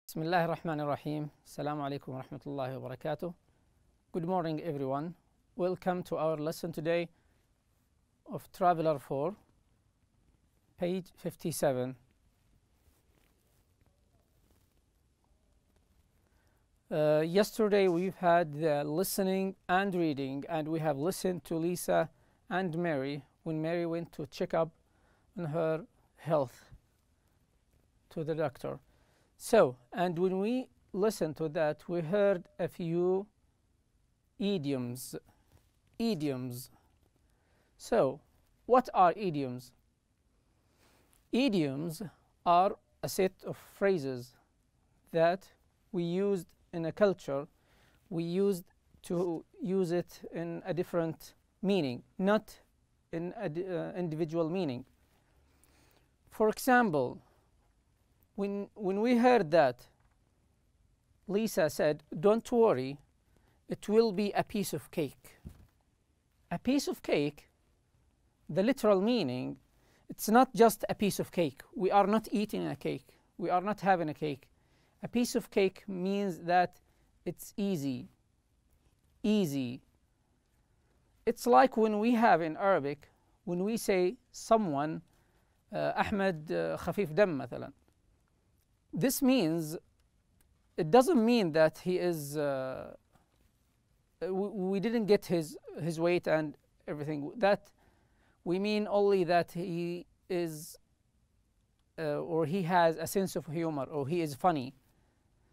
بسم الله الرحمن الرحيم. السلام عليكم ورحمة الله وبركاته. Good morning everyone. Welcome to our lesson today of Traveler 4, page 57. Yesterday we've had the listening and reading, and we have listened to Lisa and Mary when Mary went to check up on her health to the doctor. So, and when we listened to that, we heard a few idioms. So, what are idioms? Idioms are a set of phrases that we used in a culture. We used to use it in a different meaning, not in an individual meaning. For example, when we heard that Lisa said, "Don't worry, it will be a piece of cake." A piece of cake, the literal meaning, it's not just a piece of cake. We are not eating a cake. We are not having a cake. A piece of cake means that it's easy. Easy. It's like when we have in Arabic, when we say someone, Ahmed خفيف دم مثلا. This means, it doesn't mean that he is, we didn't get his weight and everything. That we mean only that he is, or he has a sense of humor, or he is funny.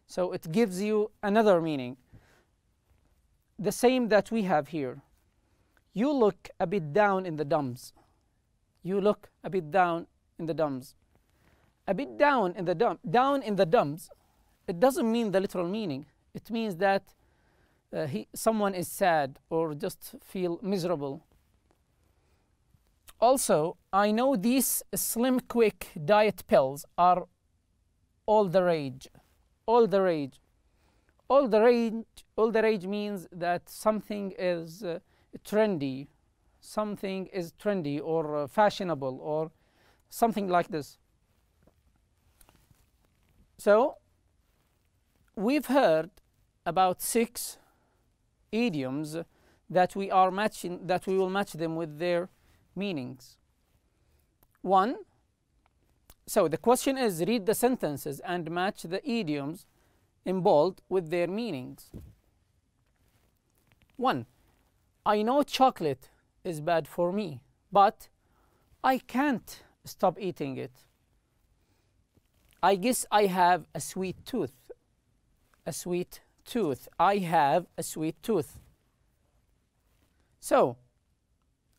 So it gives you another meaning. The same that we have here. You look a bit down in the dumps. You look a bit down in the dumps. A bit down in the dumps, it doesn't mean the literal meaning. It means that someone is sad or just feel miserable. Also, I know these slim quick diet pills are all the rage. All the rage. All the rage means that something is trendy. Something is trendy or fashionable or something like this. So, we've heard about 6 idioms that we are matching, that we will match them with their meanings. 1. So the question is, read the sentences and match the idioms in bold with their meanings. 1. I know chocolate is bad for me, but I can't stop eating it. I guess I have a sweet tooth. A sweet tooth. I have a sweet tooth. So,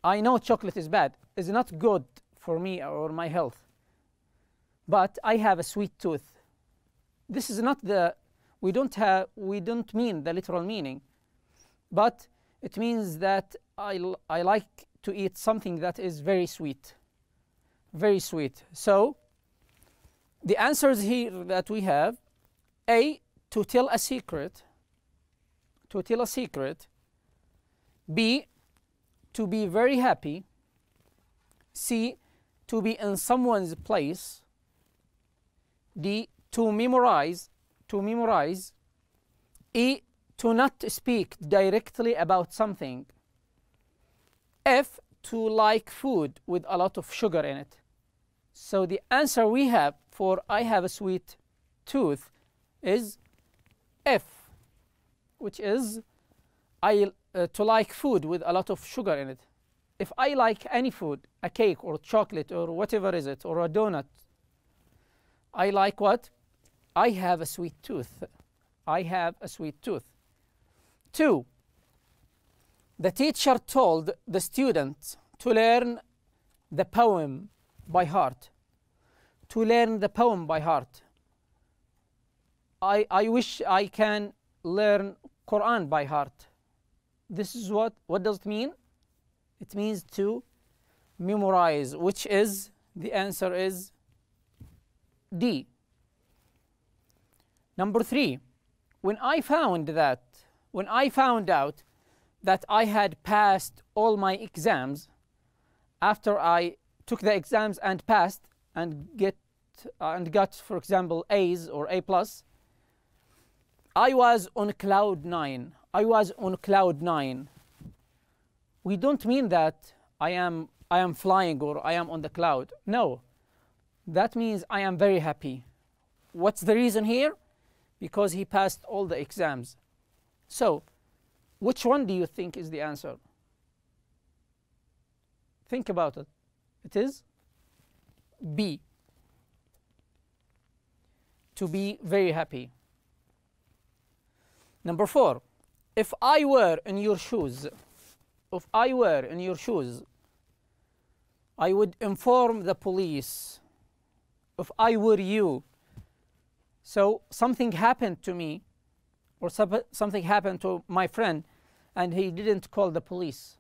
I know chocolate is bad. It's not good for me or my health. But I have a sweet tooth. This is not the, we don't mean the literal meaning. But it means that I like to eat something that is very sweet. Very sweet. So, the answers here that we have: A, to tell a secret. To tell a secret. B, to be very happy. C, to be in someone's place. D, to memorize. To memorize. E, to not speak directly about something. F, to like food with a lot of sugar in it. So the answer we have for I have a sweet tooth is F, which is to like food with a lot of sugar in it. If I like any food, a cake or chocolate or whatever is it, or a donut, I like what? I have a sweet tooth. I have a sweet tooth. 2. The teacher told the students to learn the poem by heart. To learn the poem by heart. I wish I can learn Quran by heart. This is what does it mean? It means to memorize, which is, the answer is D. Number 3. When I found out that I had passed all my exams, after I took the exams and passed and got, for example, A's or A+, I was on cloud 9. I was on cloud 9. We don't mean that I am flying or I am on the cloud. No, that means I am very happy. What's the reason here? Because he passed all the exams. So, which one do you think is the answer? Think about it. It is B. To be very happy. Number 4. If I were in your shoes, if I were in your shoes, I would inform the police. If I were you, so something happened to me, or something happened to my friend, and he didn't call the police.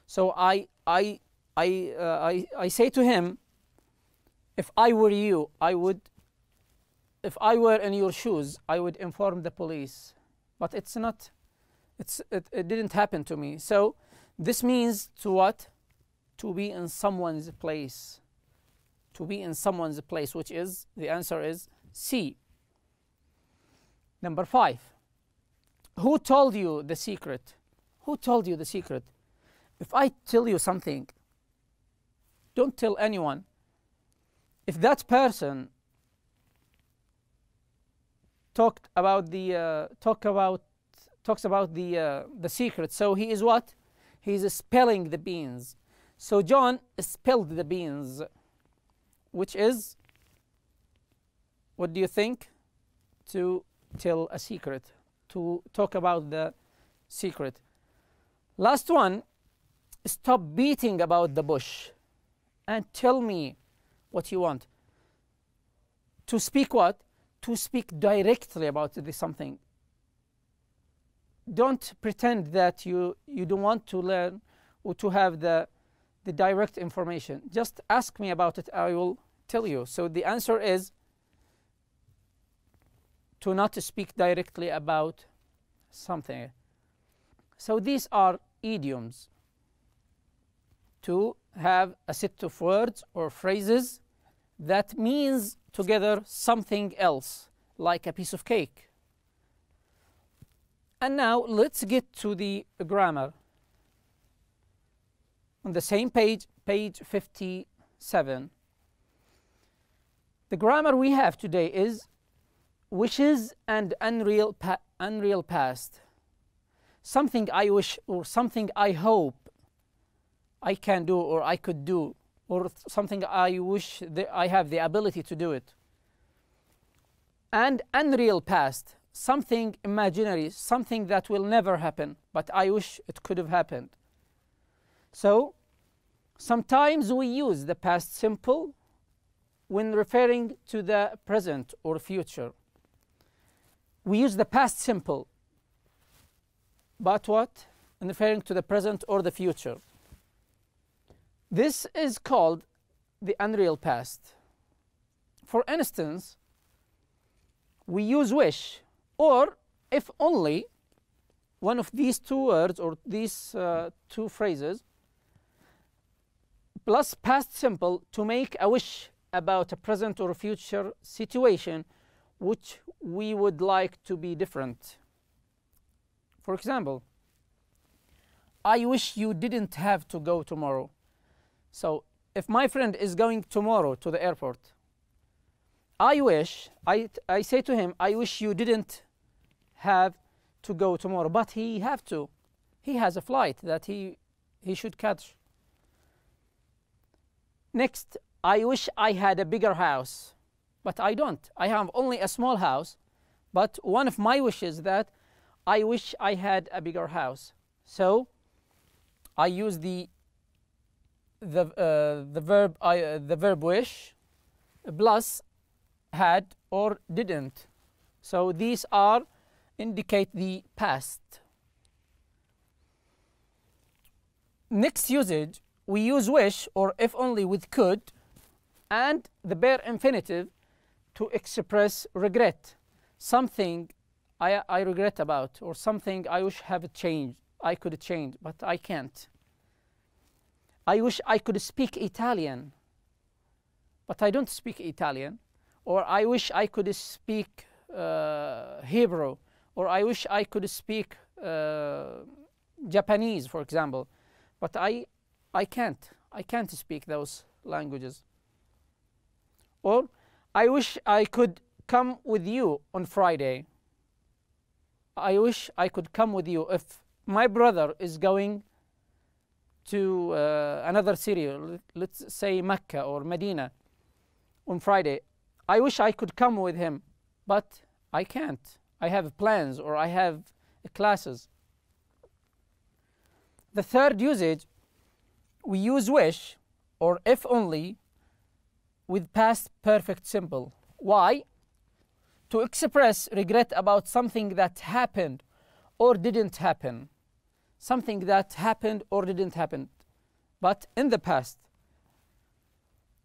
So I say to him, if I were you, if I were in your shoes, I would inform the police. But it's not, it didn't happen to me. So this means to what? To be in someone's place. To be in someone's place, which is, the answer is C. Number 5. Who told you the secret? Who told you the secret? If I tell you something, don't tell anyone. If that person talks about the secret, so he is what? He is spilling the beans. So John spilled the beans, which is, what do you think? To tell a secret, to talk about the secret. Last one, stop beating about the bush and tell me what you want. To speak what? To speak directly about something. Don't pretend that you don't want to learn or to have the direct information. Just ask me about it, I will tell you. So the answer is to not speak directly about something. So these are idioms. To have a set of words or phrases that means together something else, like a piece of cake. And now let's get to the grammar. On the same page, page 57. The grammar we have today is wishes and unreal past. Something I wish or something I hope I can do or I could do, or something I wish that I have the ability to do it. And unreal past, something imaginary, something that will never happen, but I wish it could have happened. So sometimes we use the past simple when referring to the present or future. We use the past simple, but what? In referring to the present or the future. This is called the unreal past. For instance, we use wish, or if only one of these two words or these two phrases plus past simple to make a wish about a present or future situation which we would like to be different. For example, I wish you didn't have to go tomorrow. So if my friend is going tomorrow to the airport, I say to him, I wish you didn't have to go tomorrow, but he have to. He has a flight that he should catch. Next, I wish I had a bigger house, but I don't. I have only a small house, but one of my wishes is that I wish I had a bigger house. So I use the verb wish plus had or didn't. So these are indicate the past. Next usage, we use wish or if only with could and the bare infinitive to express regret. Something I regret about, or something I wish have changed. I could change, but I can't. I wish I could speak Italian, but I don't speak Italian. Or I wish I could speak Hebrew, or I wish I could speak Japanese, for example, but I can't speak those languages. Or I wish I could come with you on Friday. I wish I could come with you. If my brother is going to another city, let's say Mecca or Medina, on Friday, I wish I could come with him, but I can't. I have plans or I have classes. The third usage, we use wish or if only with past perfect simple. Why? To express regret about something that happened or didn't happen. Something that happened or didn't happen, but in the past.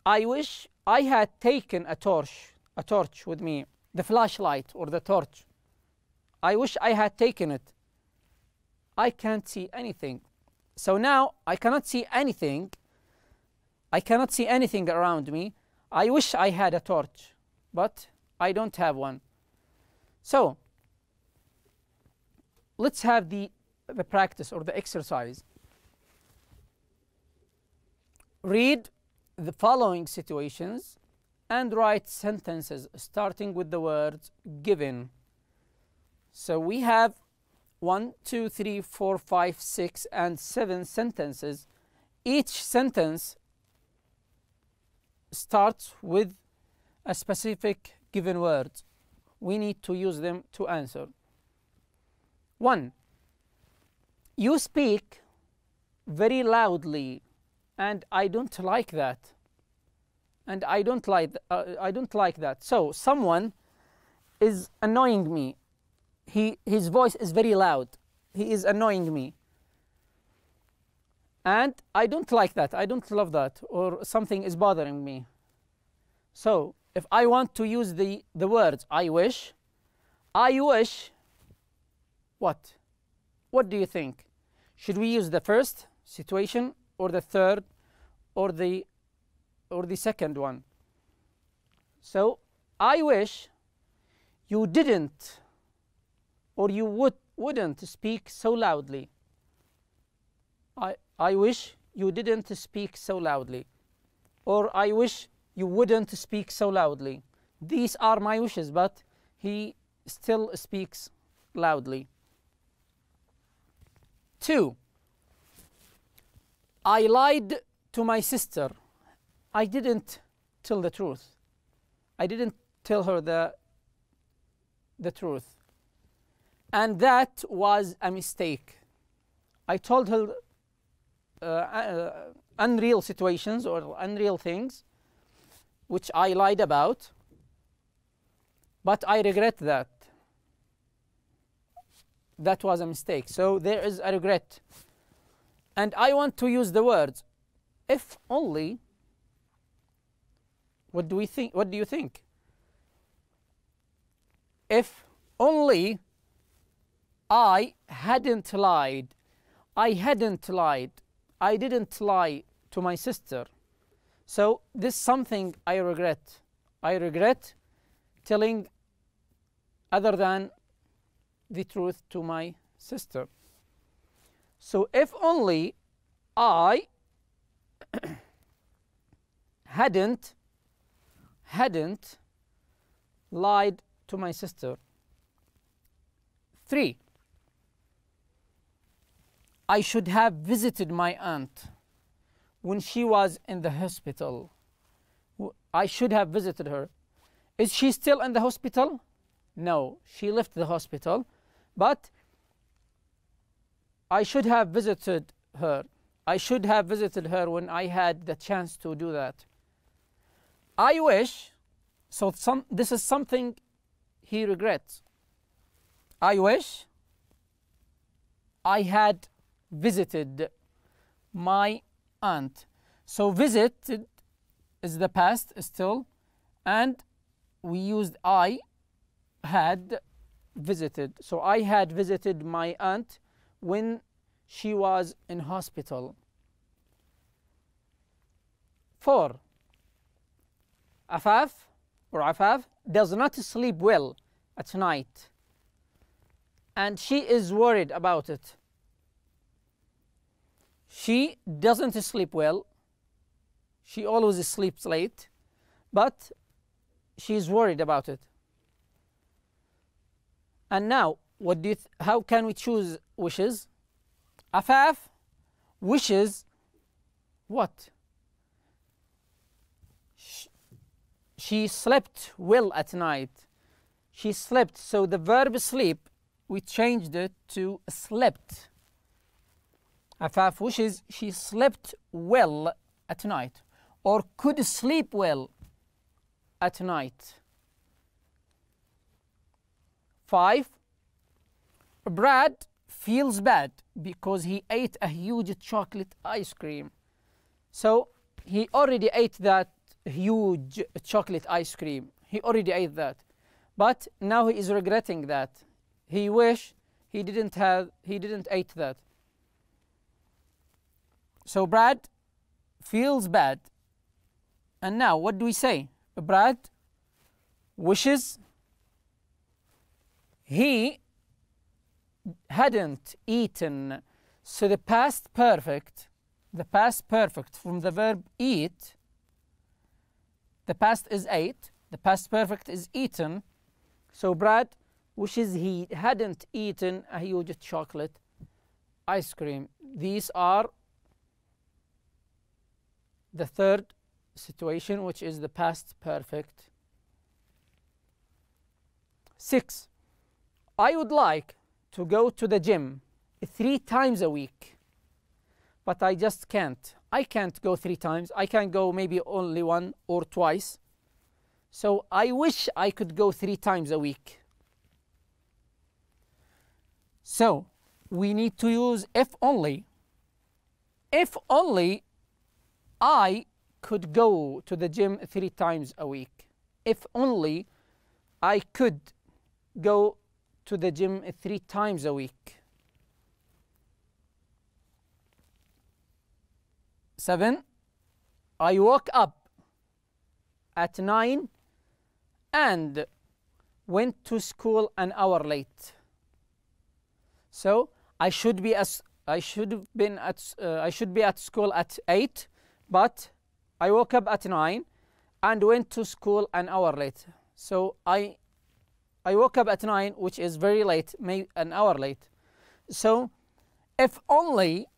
I wish I had taken a torch with me, the flashlight or the torch. I wish I had taken it. I can't see anything. So now I cannot see anything. I cannot see anything around me. I wish I had a torch, but I don't have one. So let's have the practice or the exercise. Read the following situations and write sentences starting with the words given. So we have 1, 2, 3, 4, 5, 6, and 7 sentences. Each sentence starts with a specific given word. We need to use them to answer. 1. You speak very loudly, and I don't like that. And I don't like that. So someone is annoying me. His voice is very loud. He is annoying me. And I don't like that. I don't love that. Or something is bothering me. So if I want to use the words I wish what? What do you think? Should we use the first situation or the third or the second one? So I wish you didn't or you wouldn't speak so loudly. I wish you didn't speak so loudly. Or I wish you wouldn't speak so loudly. These are my wishes, but he still speaks loudly. 2. I lied to my sister. I didn't tell the truth. I didn't tell her the truth. And that was a mistake. I told her unreal situations or unreal things which I lied about, but I regret that. That was a mistake. So there is a regret. And I want to use the words if only. What do we think? What do you think? If only I hadn't lied. I hadn't lied. I didn't lie to my sister. So this is something I regret. I regret telling other than the truth to my sister. So if only I hadn't lied to my sister. 3. I should have visited my aunt when she was in the hospital. I should have visited her. Is she still in the hospital? No, she left the hospital, but I should have visited her. I should have visited her when I had the chance to do that. I wish, so this is something he regrets. I wish I had visited my aunt. So visited is the past still, and we used I had visited. So I had visited my aunt when she was in hospital. 4. Afaf does not sleep well at night. and she is worried about it. She doesn't sleep well. She always sleeps late, but she's worried about it. And now, how can we choose wishes? Afaf wishes what? She slept well at night. She slept, so the verb sleep, we changed it to slept. Afaf wishes she slept well at night, or could sleep well at night. 5. Brad feels bad because he ate a huge chocolate ice cream. So he already ate that huge chocolate ice cream. He already ate that. But now he is regretting that. He wish he didn't eat that. So Brad feels bad. And now what do we say? Brad wishes he hadn't eaten. So the past perfect from the verb eat, the past is ate, the past perfect is eaten. So Brad wishes he hadn't eaten a huge chocolate ice cream. These are the third situation, which is the past perfect. 6. I would like to go to the gym 3 times a week, but I just can't. I can't go 3 times. I can go maybe only 1 or twice. So I wish I could go 3 times a week. So we need to use if only. If only I could go to the gym 3 times a week. If only I could go to the gym 3 times a week. 7. I woke up at 9 and went to school an hour late. So I should be at school at 8, but I woke up at 9 and went to school an hour late. So I woke up at 9, which is very late, maybe an hour late. So if only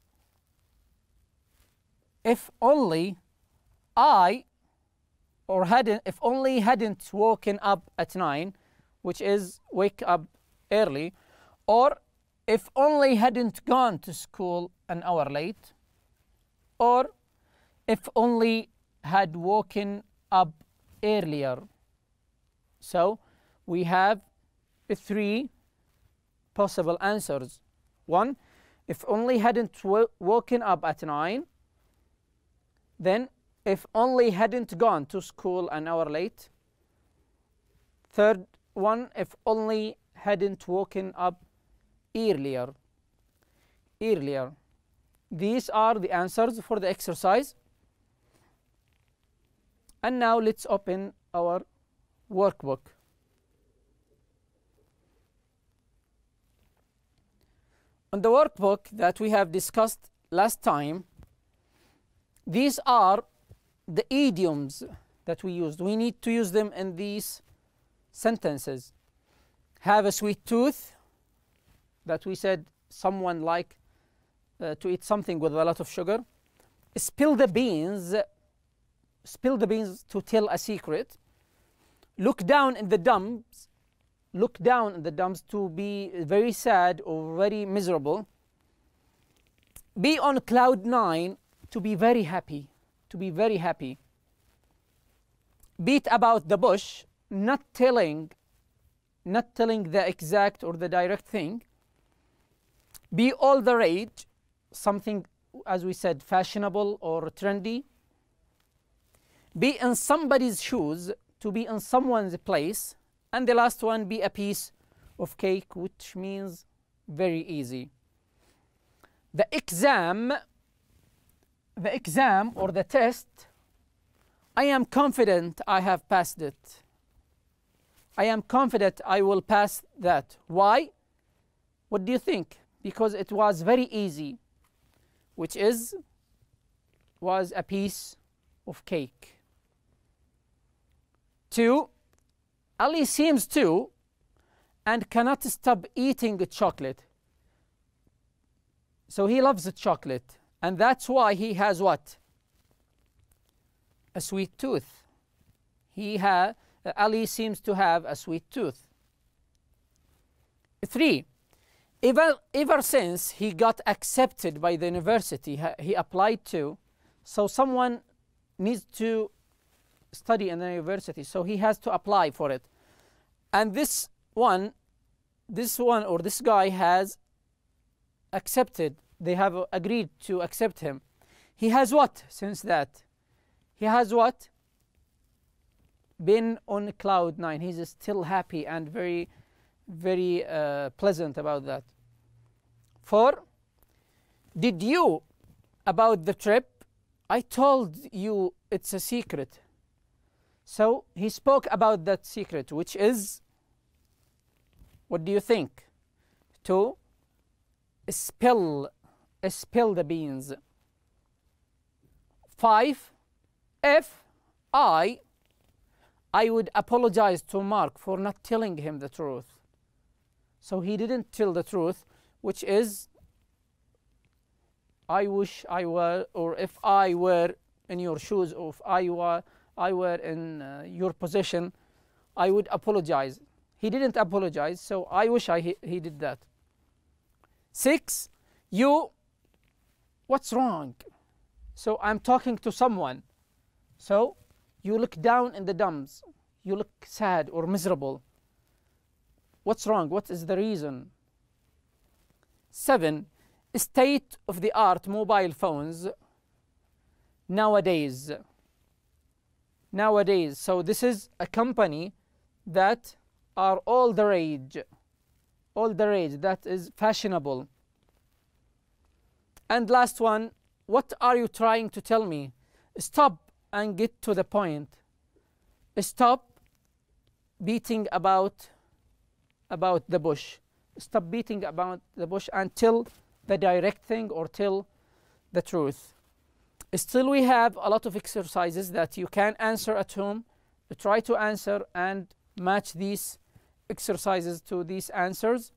hadn't woken up at 9, which is wake up early, or if only hadn't gone to school an hour late, or if only had woken up earlier. So we have 3 possible answers. 1, if only hadn't woken up at 9. Then, if only hadn't gone to school an hour late. Third one, if only hadn't woken up earlier. These are the answers for the exercise. And now let's open our workbook. On the workbook that we have discussed last time, these are the idioms that we used. We need to use them in these sentences. Have a sweet tooth, that we said someone like to eat something with a lot of sugar. Spill the beans to tell a secret. Look down in the dumps to be very sad or very miserable. Be on cloud 9, to be very happy. Beat about the bush, not telling the exact or the direct thing. Be all the rage, something, as we said, fashionable or trendy. Be in somebody's shoes, to be in someone's place. And the last one, be a piece of cake, which means very easy. The exam or the test, I am confident I have passed it. I am confident I will pass that. Why? What do you think? Because it was very easy, which was a piece of cake. 2, Ali seems to and cannot stop eating chocolate. So he loves the chocolate, and that's why he has what? A sweet tooth. Ali seems to have a sweet tooth. 3, ever since he got accepted by the university he applied to, so someone needs to study in the university, so he has to apply for it. And this guy has accepted, they have agreed to accept him. He has what since that? He has what? Been on cloud 9. He's still happy and very, very pleasant about that. 4, did you about the trip? I told you it's a secret. So he spoke about that secret, which is, what do you think? 2, spill the beans. 5, if I would apologize to Mark for not telling him the truth. So he didn't tell the truth, which is, I wish I were, or if I were in your shoes, or if I were in your position, I would apologize. He didn't apologize, so I wish he did that. 6, what's wrong? So I'm talking to someone. So you look down in the dumps. You look sad or miserable. What's wrong? What is the reason? 7, state-of-the-art mobile phones nowadays. So this is a company that are all the rage, that is fashionable. And last one, what are you trying to tell me? Stop and get to the point. Stop beating about the bush. Stop beating about the bush and tell the direct thing, or tell the truth. Still, we have a lot of exercises that you can answer at home. Try to answer and match these exercises to these answers.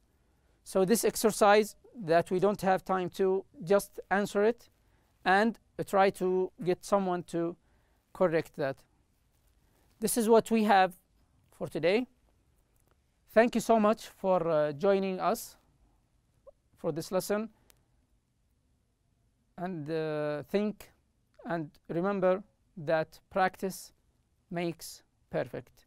So this exercise that we don't have time to, just answer it and try to get someone to correct that. This is what we have for today. Thank you so much for joining us for this lesson. And think and remember that practice makes perfect.